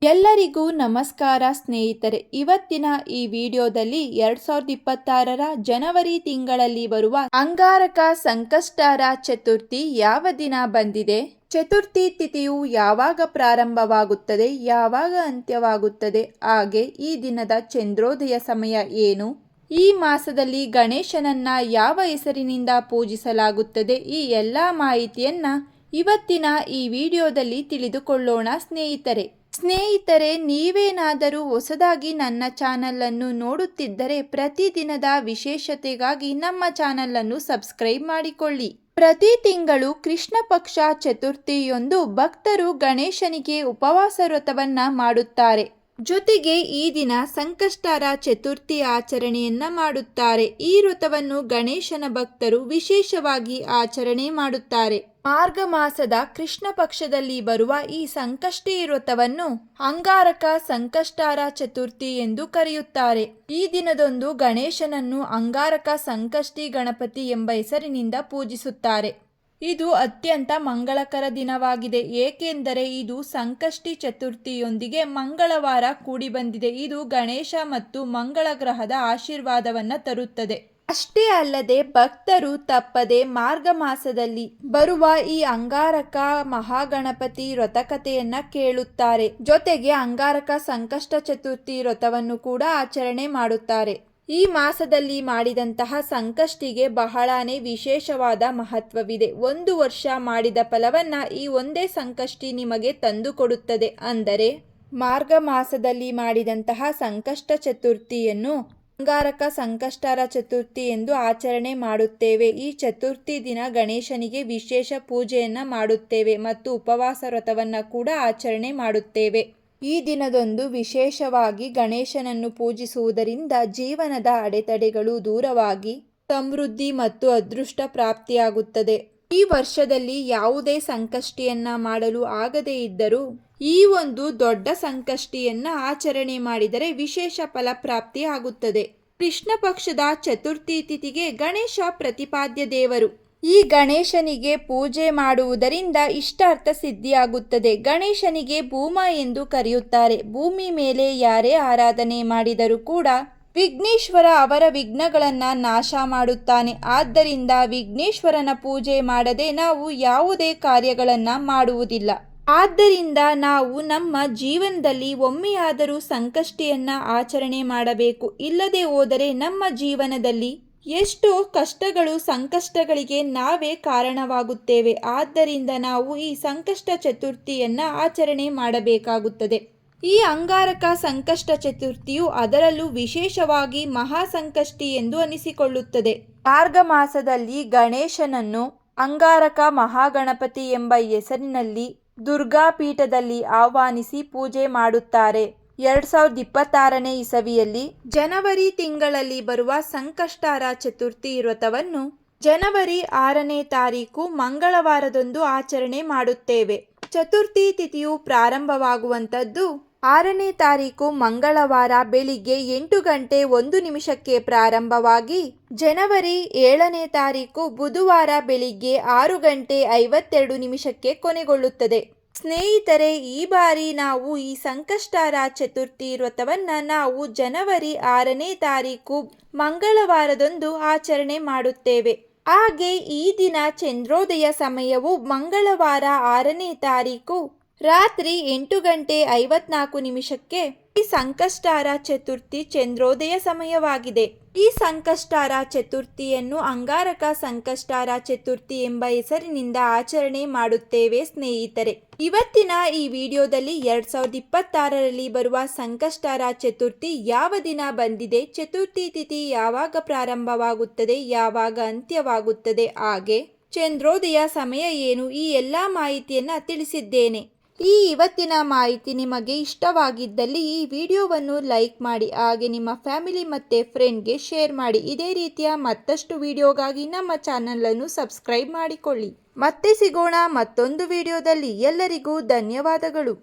ಎಲ್ಲರಿಗೂ ನಮಸ್ಕಾರ ಸ್ನೇಹಿತರೆ. ಇವತ್ತಿನ ಈ ವಿಡಿಯೋದಲ್ಲಿ 2026ರ ಜನವರಿ ತಿಂಗಳಲ್ಲಿ ಬರುವ ಅಂಗಾರಕ ಸಂಕಷ್ಟಹರ ಚತುರ್ಥಿ ಯಾವ ದಿನ ಬಂದಿದೆ, ಚತುರ್ಥಿ ತಿಥಿಯು ಯಾವಾಗ ಪ್ರಾರಂಭವಾಗುತ್ತದೆ, ಯಾವಾಗ ಅಂತ್ಯವಾಗುತ್ತದೆ, ಹಾಗೆ ಈ ದಿನದ ಚಂದ್ರೋದಯ ಸಮಯ ಏನು, ಈ ಮಾಸದಲ್ಲಿ ಗಣೇಶನನ್ನ ಯಾವ ಹೆಸರಿನಿಂದ ಪೂಜಿಸಲಾಗುತ್ತದೆ, ಈ ಎಲ್ಲ ಮಾಹಿತಿಯನ್ನ ಇವತ್ತಿನ ಈ ವಿಡಿಯೋದಲ್ಲಿ ತಿಳಿದುಕೊಳ್ಳೋಣ ಸ್ನೇಹಿತರೆ, ನೀವೇನಾದರೂ ಹೊಸದಾಗಿ ನನ್ನ ಚಾನಲನ್ನು ನೋಡುತ್ತಿದ್ದರೆ ಪ್ರತಿದಿನದ ವಿಶೇಷತೆಗಾಗಿ ನಮ್ಮ ಚಾನಲನ್ನು ಸಬ್ಸ್ಕ್ರೈಬ್ ಮಾಡಿಕೊಳ್ಳಿ. ಪ್ರತಿ ತಿಂಗಳು ಕೃಷ್ಣ ಪಕ್ಷ ಚತುರ್ಥಿಯೊಂದು ಭಕ್ತರು ಗಣೇಶನಿಗೆ ಉಪವಾಸ ವ್ರತವನ್ನ ಮಾಡುತ್ತಾರೆ. ಜೊತೆಗೆ ಈ ದಿನ ಸಂಕಷ್ಟಹರ ಚತುರ್ಥಿ ಆಚರಣೆಯನ್ನ ಮಾಡುತ್ತಾರೆ. ಈ ವ್ರತವನ್ನು ಗಣೇಶನ ಭಕ್ತರು ವಿಶೇಷವಾಗಿ ಆಚರಣೆ ಮಾಡುತ್ತಾರೆ. ಮಾರ್ಗ ಮಾಸದ ಕೃಷ್ಣ ಪಕ್ಷದಲ್ಲಿ ಬರುವ ಈ ಸಂಕಷ್ಟಿ ವ್ರತವನ್ನು ಅಂಗಾರಕ ಸಂಕಷ್ಟಹರ ಚತುರ್ಥಿ ಎಂದು ಕರೆಯುತ್ತಾರೆ. ಈ ದಿನದಂದು ಗಣೇಶನನ್ನು ಅಂಗಾರಕ ಸಂಕಷ್ಟಿ ಗಣಪತಿ ಎಂಬ ಹೆಸರಿನಿಂದ ಪೂಜಿಸುತ್ತಾರೆ. ಇದು ಅತ್ಯಂತ ಮಂಗಳಕರ ದಿನವಾಗಿದೆ, ಏಕೆಂದರೆ ಇದು ಸಂಕಷ್ಟಿ ಚತುರ್ಥಿಯೊಂದಿಗೆ ಮಂಗಳವಾರ ಕೂಡಿ ಬಂದಿದೆ. ಇದು ಗಣೇಶ ಮತ್ತು ಮಂಗಳ ಗ್ರಹದ ಆಶೀರ್ವಾದವನ್ನ ತರುತ್ತದೆ. ಅಷ್ಟೇ ಅಲ್ಲದೆ ಭಕ್ತರು ತಪ್ಪದೆ ಮಾರ್ಗ ಮಾಸದಲ್ಲಿ ಬರುವ ಈ ಅಂಗಾರಕ ಮಹಾಗಣಪತಿ ವ್ರತಕಥೆಯನ್ನ ಕೇಳುತ್ತಾರೆ. ಜೊತೆಗೆ ಅಂಗಾರಕ ಸಂಕಷ್ಟ ಚತುರ್ಥಿ ವ್ರತವನ್ನು ಕೂಡ ಆಚರಣೆ ಮಾಡುತ್ತಾರೆ. ಈ ಮಾಸದಲ್ಲಿ ಮಾಡಿದಂತಹ ಸಂಕಷ್ಟಿಗೆ ಬಹಳಾನೇ ವಿಶೇಷವಾದ ಮಹತ್ವವಿದೆ. 1 ವರ್ಷ ಮಾಡಿದ ಫಲವನ್ನ ಈ ಒಂದೇ ಸಂಕಷ್ಟಿ ನಿಮಗೆ ತಂದು ಕೊಡುತ್ತದೆ. ಅಂದರೆ ಮಾರ್ಗ ಮಾಸದಲ್ಲಿ ಮಾಡಿದಂತಹ ಸಂಕಷ್ಟ ಚತುರ್ಥಿಯನ್ನು ಅಂಗಾರಕ ಸಂಕಷ್ಟಹರ ಚತುರ್ಥಿ ಎಂದು ಆಚರಣೆ ಮಾಡುತ್ತೇವೆ. ಈ ಚತುರ್ಥಿ ದಿನ ಗಣೇಶನಿಗೆ ವಿಶೇಷ ಪೂಜೆಯನ್ನ ಮಾಡುತ್ತೇವೆ ಮತ್ತು ಉಪವಾಸ ವ್ರತವನ್ನ ಕೂಡ ಆಚರಣೆ ಮಾಡುತ್ತೇವೆ. ಈ ದಿನದಂದು ವಿಶೇಷವಾಗಿ ಗಣೇಶನನ್ನು ಪೂಜಿಸುವುದರಿಂದ ಜೀವನದ ಅಡೆತಡೆಗಳು ದೂರವಾಗಿ ಸಮೃದ್ಧಿ ಮತ್ತು ಅದೃಷ್ಟ ಪ್ರಾಪ್ತಿಯಾಗುತ್ತದೆ. ಈ ವರ್ಷದಲ್ಲಿ ಯಾವುದೇ ಸಂಕಷ್ಟಿಯನ್ನ ಮಾಡಲು ಆಗದೇ ಇದ್ದರೂ ಈ ಒಂದು ದೊಡ್ಡ ಸಂಕಷ್ಟಿಯನ್ನ ಆಚರಣೆ ಮಾಡಿದರೆ ವಿಶೇಷ ಫಲ ಪ್ರಾಪ್ತಿ ಆಗುತ್ತದೆ. ಕೃಷ್ಣ ಪಕ್ಷದ ಚತುರ್ಥಿ ತಿಥಿಗೆ ಗಣೇಶ ಪ್ರತಿಪಾದ್ಯ ದೇವರು. ಈ ಗಣೇಶನಿಗೆ ಪೂಜೆ ಮಾಡುವುದರಿಂದ ಇಷ್ಟಾರ್ಥ ಸಿದ್ಧಿಯಾಗುತ್ತದೆ. ಗಣೇಶನಿಗೆ ಭೂಮ ಎಂದು ಕರೆಯುತ್ತಾರೆ. ಭೂಮಿ ಮೇಲೆ ಯಾರೇ ಆರಾಧನೆ ಮಾಡಿದರೂ ಕೂಡ ವಿಘ್ನೇಶ್ವರ ಅವರ ವಿಘ್ನಗಳನ್ನ ನಾಶ ಮಾಡುತ್ತಾನೆ. ಆದ್ದರಿಂದ ವಿಘ್ನೇಶ್ವರನ ಪೂಜೆ ಮಾಡದೆ ನಾವು ಯಾವುದೇ ಕಾರ್ಯಗಳನ್ನ ಮಾಡುವುದಿಲ್ಲ. ಆದ್ದರಿಂದ ನಾವು ನಮ್ಮ ಜೀವನದಲ್ಲಿ ಒಮ್ಮೆಯಾದರೂ ಸಂಕಷ್ಟಿಯನ್ನ ಆಚರಣೆ ಮಾಡಬೇಕು. ಇಲ್ಲದೆ ಹೋದರೆ ನಮ್ಮ ಜೀವನದಲ್ಲಿ ಎಷ್ಟೋ ಕಷ್ಟಗಳು ಸಂಕಷ್ಟಗಳಿಗೆ ನಾವೇ ಕಾರಣವಾಗುತ್ತೇವೆ. ಆದ್ದರಿಂದ ನಾವು ಈ ಸಂಕಷ್ಟ ಚತುರ್ಥಿಯನ್ನ ಆಚರಣೆ ಮಾಡಬೇಕಾಗುತ್ತದೆ. ಈ ಅಂಗಾರಕ ಸಂಕಷ್ಟ ಚತುರ್ಥಿಯು ಅದರಲ್ಲೂ ವಿಶೇಷವಾಗಿ ಮಹಾಸಂಕಷ್ಟಿ ಎಂದು ಅನಿಸಿಕೊಳ್ಳುತ್ತದೆ. ಮಾರ್ಗ ಮಾಸದಲ್ಲಿ ಗಣೇಶನನ್ನು ಅಂಗಾರಕ ಮಹಾಗಣಪತಿ ಎಂಬ ಹೆಸರಿನಲ್ಲಿ ದುರ್ಗಾ ಪೀಠದಲ್ಲಿ ಆಹ್ವಾನಿಸಿ ಪೂಜೆ ಮಾಡುತ್ತಾರೆ. 2026ನೇ ಇಸವಿಯಲ್ಲಿ ಜನವರಿ ತಿಂಗಳಲ್ಲಿ ಬರುವ ಸಂಕಷ್ಟಹರ ಚತುರ್ಥಿ ವ್ರತವನ್ನು ಜನವರಿ 6ನೇ ತಾರೀಕು ಮಂಗಳವಾರದಂದು ಆಚರಣೆ ಮಾಡುತ್ತೇವೆ. ಚತುರ್ಥಿ ತಿಥಿಯು ಪ್ರಾರಂಭವಾಗುವಂಥದ್ದು 6ನೇ ತಾರೀಕು ಮಂಗಳವಾರ ಬೆಳಿಗ್ಗೆ 8 ಗಂಟೆ 1 ನಿಮಿಷಕ್ಕೆ ಪ್ರಾರಂಭವಾಗಿ ಜನವರಿ 7ನೇ ತಾರೀಕು ಬುಧವಾರ ಬೆಳಿಗ್ಗೆ 6 ಗಂಟೆ 52 ನಿಮಿಷಕ್ಕೆ ಕೊನೆಗೊಳ್ಳುತ್ತದೆ. ಸ್ನೇಹಿತರೆ, ಈ ಬಾರಿ ನಾವು ಈ ಸಂಕಷ್ಟಹರ ಚತುರ್ಥಿ ವ್ರತವನ್ನ ನಾವು ಜನವರಿ 6ನೇ ತಾರೀಕು ಮಂಗಳವಾರದಂದು ಆಚರಣೆ ಮಾಡುತ್ತೇವೆ. ಹಾಗೆ ಈ ದಿನ ಚಂದ್ರೋದಯ ಸಮಯವು ಮಂಗಳವಾರ 6ನೇ ತಾರೀಕು ರಾತ್ರಿ 8 ಗಂಟೆ 54 ನಿಮಿಷಕ್ಕೆ ಈ ಸಂಕಷ್ಟಹರ ಚತುರ್ಥಿ ಚಂದ್ರೋದಯ ಸಮಯವಾಗಿದೆ. ಈ ಸಂಕಷ್ಟಹರ ಚತುರ್ಥಿಯನ್ನು ಅಂಗಾರಕ ಸಂಕಷ್ಟಹರ ಚತುರ್ಥಿ ಎಂಬ ಹೆಸರಿನಿಂದ ಆಚರಣೆ ಮಾಡುತ್ತೇವೆ. ಸ್ನೇಹಿತರೆ, ಇವತ್ತಿನ ಈ ವಿಡಿಯೋದಲ್ಲಿ 2026ರಲ್ಲಿ ಬರುವ ಸಂಕಷ್ಟಹರ ಚತುರ್ಥಿ ಯಾವ ದಿನ ಬಂದಿದೆ, ಚತುರ್ಥಿ ತಿಥಿ ಯಾವಾಗ ಪ್ರಾರಂಭವಾಗುತ್ತದೆ, ಯಾವಾಗ ಅಂತ್ಯವಾಗುತ್ತದೆ, ಹಾಗೆ ಚಂದ್ರೋದಯ ಸಮಯ ಏನು, ಈ ಎಲ್ಲ ಮಾಹಿತಿಯನ್ನ ತಿಳಿಸಿದ್ದೇನೆ. ಈ ಇವತ್ತಿನ ಮಾಹಿತಿ ನಿಮಗೆ ಇಷ್ಟವಾಗಿದ್ದಲ್ಲಿ ಈ ವಿಡಿಯೋವನ್ನು ಲೈಕ್ ಮಾಡಿ, ಹಾಗೆ ನಿಮ್ಮ ಫ್ಯಾಮಿಲಿ ಮತ್ತು ಫ್ರೆಂಡ್ಗೆ ಶೇರ್ ಮಾಡಿ. ಇದೇ ರೀತಿಯ ಮತ್ತಷ್ಟು ವಿಡಿಯೋಗಾಗಿ ನಮ್ಮ ಚಾನಲನ್ನು ಸಬ್ಸ್ಕ್ರೈಬ್ ಮಾಡಿಕೊಳ್ಳಿ. ಮತ್ತೆ ಸಿಗೋಣ ಮತ್ತೊಂದು ವಿಡಿಯೋದಲ್ಲಿ. ಎಲ್ಲರಿಗೂ ಧನ್ಯವಾದಗಳು.